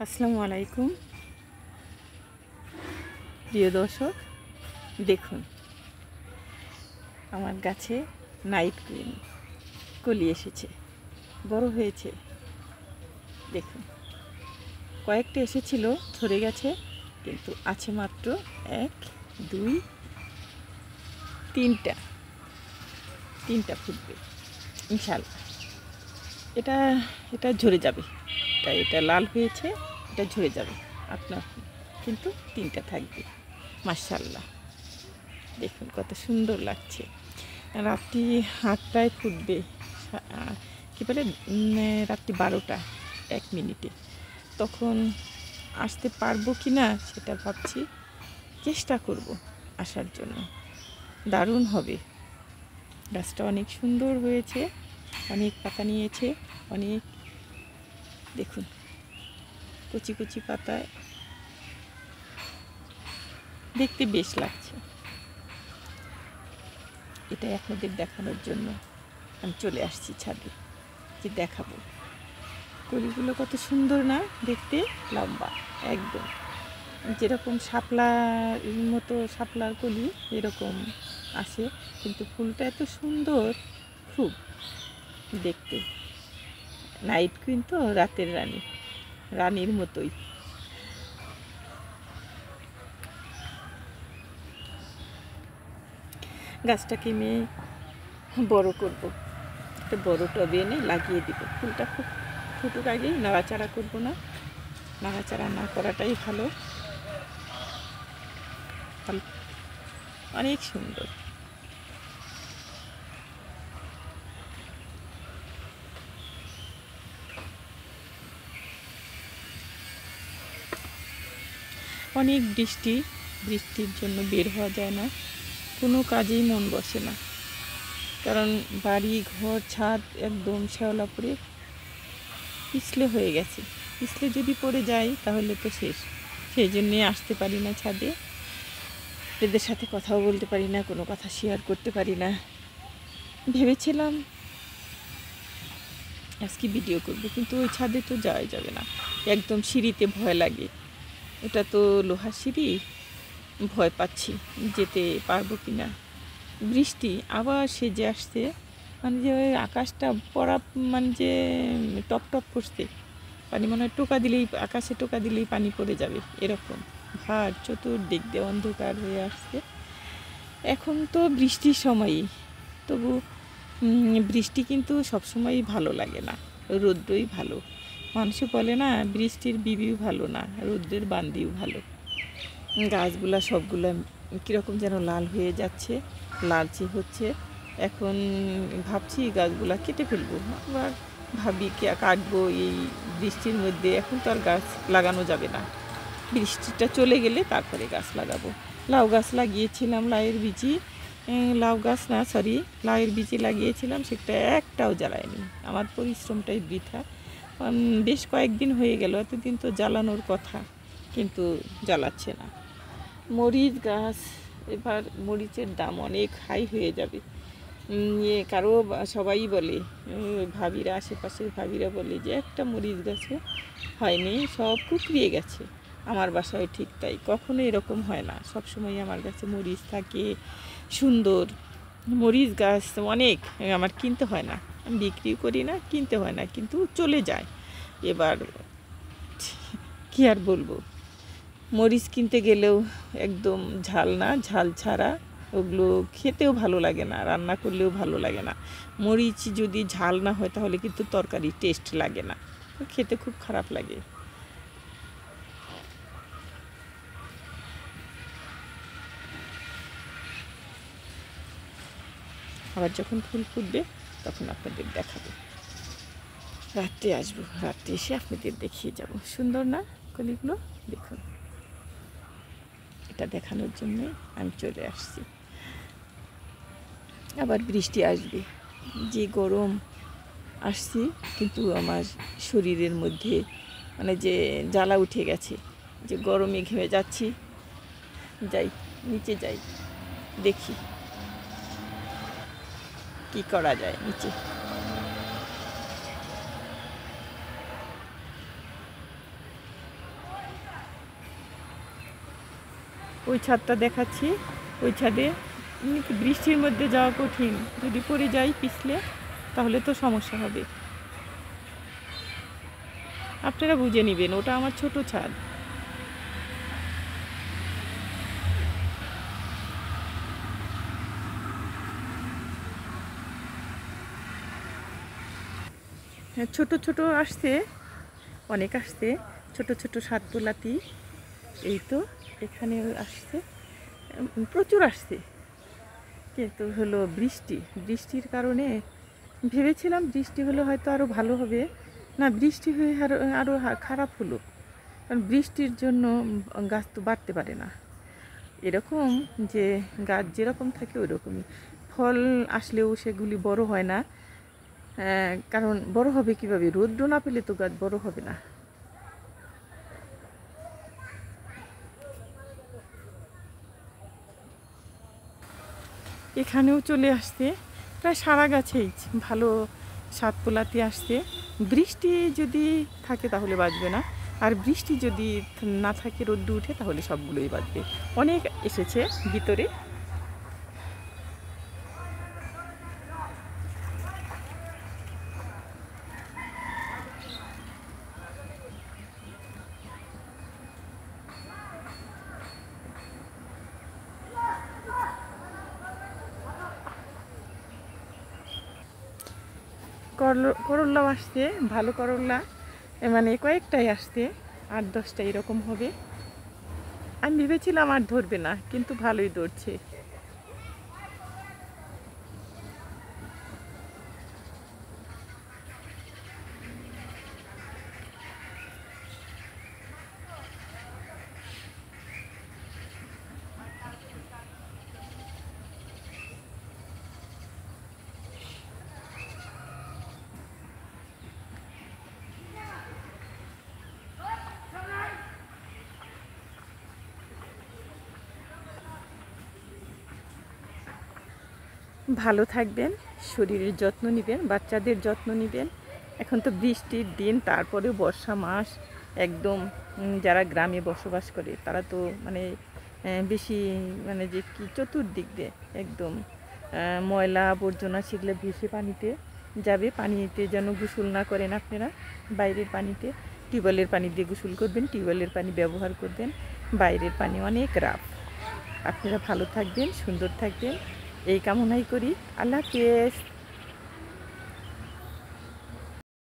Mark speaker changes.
Speaker 1: আসসালামু আলাইকুম প্রিয় দর্শক, দেখুন আমার গাছে নাইট কুইন কলি এসেছে, বড় হয়েছে। দেখুন কয়েকটা এসেছিল, ঝরে গেছে, কিন্তু আছে মাত্র 1 2 3টা ফুটবে ইনশাল্লাহ। এটা এটা ঝরে যাবে, এটা লাল হয়েছে, এটা ঝরে যাবে আপনার, কিন্তু 3টা থাকবে মাশাআল্লাহ। দেখুন কত সুন্দর লাগছে। রাত্রি 8টায় ফুটবে, কী বলে রাত্রি 12টা 1 মিনিটে। তখন আসতে পারবো কি না সেটা ভাবছি, চেষ্টা করব আসার জন্য। দারুণ হবে। গাছটা অনেক সুন্দর হয়েছে, অনেক পাতা নিয়েছে, অনেক। দেখুন কচি কচি পাতায় দেখতে বেশ লাগছে। এটাই আপনাদের দেখানোর জন্য আমি চলে আসছি ছাদে, যে দেখাবো কলিগুলো কত সুন্দর না দেখতে, লম্বা একদম, যেরকম শাপলার মতো, শাপলার কলি এরকম আসে, কিন্তু ফুলটা এত সুন্দর খুব দেখতে। নাইট কুইন তো রাতের রানী, রানীর মতোই। গাছটাকে নিয়ে বড় করব, একটা বড় টবে এনে লাগিয়ে দিব। ফুলটা খুব ফুটুক আগেই নাড়াচাড়া করব না, নাড়াচাড়া না করাটাই ভালো। অনেক সুন্দর। অনেক বৃষ্টির জন্য বের হওয়া যায় না, কোনো কাজেই মন বসে না, কারণ বাড়ি ঘর ছাদ একদম শ্যাওলা পড়ে পিছলে হয়ে গেছে। পিছলে যদি পড়ে যাই তাহলে তো শেষ। সেই জন্যে আসতে পারি না ছাদে, এদের সাথে কথাও বলতে পারি না, কোনো কথা শেয়ার করতে পারি না। ভেবেছিলাম আজকে ভিডিও করব, কিন্তু ওই ছাদে তো যাওয়াই যাবে না, একদম সিঁড়িতে ভয় লাগে। এটা তো লোহার সিঁড়ি, ভয় পাচ্ছি যেতে পারবো কি না। বৃষ্টি আবার সেজে আসছে, মানে যে ওই আকাশটা পড়া, মানে যে টপ টপ করছে পানি, মনে হয় টোকা দিলেই, আকাশে টোকা দিলেই পানি পড়ে যাবে এরকম ভার, চতুর্দিক দিয়ে অন্ধকার হয়ে আসছে। এখন তো বৃষ্টির সময়ই, তবু বৃষ্টি কিন্তু সবসময়ই ভালো লাগে না, রৌদ্রই ভালো। মানুষে বলে না, বৃষ্টির বিবিও ভালো না, রৌদ্রের বান্দিও ভালো। গাছগুলা সবগুলা কীরকম যেন লাল হয়ে যাচ্ছে, লালচে হচ্ছে। এখন ভাবছি গাছগুলা কেটে ফেলবো, আবার ভাবি কাটবো এই বৃষ্টির মধ্যে। এখন তো আর গাছ লাগানো যাবে না, বৃষ্টিটা চলে গেলে তারপরে গাছ লাগাবো। লাউ গাছ লাগিয়েছিলাম, লাউয়ের বীজি লাগিয়েছিলাম, সেটা একটাও জ্বালায়নি। আমার পরিশ্রমটাই বৃথা। বেশ কয়েকদিন হয়ে গেল, এতদিন তো জ্বালানোর কথা, কিন্তু জ্বালাচ্ছে না। মরিচ গাছ, এবার মরিচের দাম অনেক হাই হয়ে যাবে। সবাই বলে, ভাবিরা, আশেপাশের ভাবিরা বলে যে একটা মরিচ গাছে হয়নি, সব কুকড়িয়ে গেছে। আমার বাসায় ঠিক তাই, কখনো এরকম হয় না, সবসময় আমার কাছে মরিচ থাকে সুন্দর। মরিচ গাছ অনেক, আমার কিনতে হয় না, আমি বিক্রি করি না, কিনতে হয় না, কিন্তু চলে যায়। এবার কী আর বলবো, মরিচ কিনতে গেলেও একদম ঝাল না, ঝাল ছাড়া, ওগুলো খেতেও ভালো লাগে না, রান্না করলেও ভালো লাগে না। মরিচ যদি ঝাল না হয় তাহলে কিন্তু তরকারি টেস্ট লাগে না, খেতে খুব খারাপ লাগে। আবার যখন ফুল ফুটবে তখন আপনাদের দেখাবো, রাত্রে আসবো, রাত্রে এসে আপনাদের দেখিয়ে যাব। সুন্দর না কলিগুলো, দেখুন। এটা দেখানোর জন্য আমি চলে আসছি। আবার বৃষ্টি আসবে, যে গরম আসছি, কিন্তু আমার শরীরের মধ্যে মানে যে জ্বালা উঠে গেছে, যে গরমে ঘেমে যাচ্ছি। যাই নিচে, যাই দেখি কি করা যায় নিচে। ওই ছাদটা দেখাচ্ছি। ওই ছাদে এমনিতে বৃষ্টির মধ্যে যাওয়া কঠিন, যদি পড়ে যাই পিছলে তাহলে তো সমস্যা হবে। আপনারা বুঝে নেবেন, ওটা আমার ছোট ছাদ। হ্যাঁ, ছোট ছোট আসছে, অনেক আসছে, ছোট ছোট সাতপোলাতি। এই তো এখানে আসছে, প্রচুর আসছে, কিন্তু হলো বৃষ্টির কারণে ভেবেছিলাম বৃষ্টি হলে হয়তো আরও ভালো হবে, না বৃষ্টি হয়ে আরও খারাপ হলো। কারণ বৃষ্টির জন্য গাছ তো বাড়তে পারে না। এরকম যে গাছ যেরকম থাকে ওই রকমই ফল আসলেও সেগুলি বড় হয় না। কারণ বড় হবে কীভাবে, রৌদ্র না পেলে তো গাছ বড় হবে না। এখানেও চলে আসছে, প্রায় সারা গাছেই ভালো সাতপোলাতে আসছে। বৃষ্টি যদি থাকে তাহলে বাঁচবে না, আর বৃষ্টি যদি না থাকে, রোদ্দু উঠে, তাহলে সবগুলোই বাঁচবে। অনেক এসেছে ভিতরে। করল্লাও আসছে, ভালো করল্লা, মানে কয়েকটাই আসছে, 8-10টা এরকম হবে। আমি ভেবেছিলাম আর ধরবে না, কিন্তু ভালোই ধরছে। ভালো থাকবেন, শরীরের যত্ন নেবেন, বাচ্চাদের যত্ন নেবেন। এখন তো বৃষ্টির দিন, তারপরেও বর্ষা মাস, একদম যারা গ্রামে বসবাস করে তারা তো মানে বেশি, মানে যে কি চতুর্দিক দিয়ে একদম ময়লা আবর্জনা সেগুলো ভেসে পানিতে যাবে। পানিতে যেন গোসল না করেন আপনারা, বাইরের পানিতে। টিউবওয়েলের পানি দিয়ে গোসল করবেন, টিউবওয়েলের পানি ব্যবহার করবেন। বাইরের পানি অনেক রাফ। আপনারা ভালো থাকবেন, সুন্দর থাকবেন, এই কামনাই করি। আল্লাহ হাফেজ।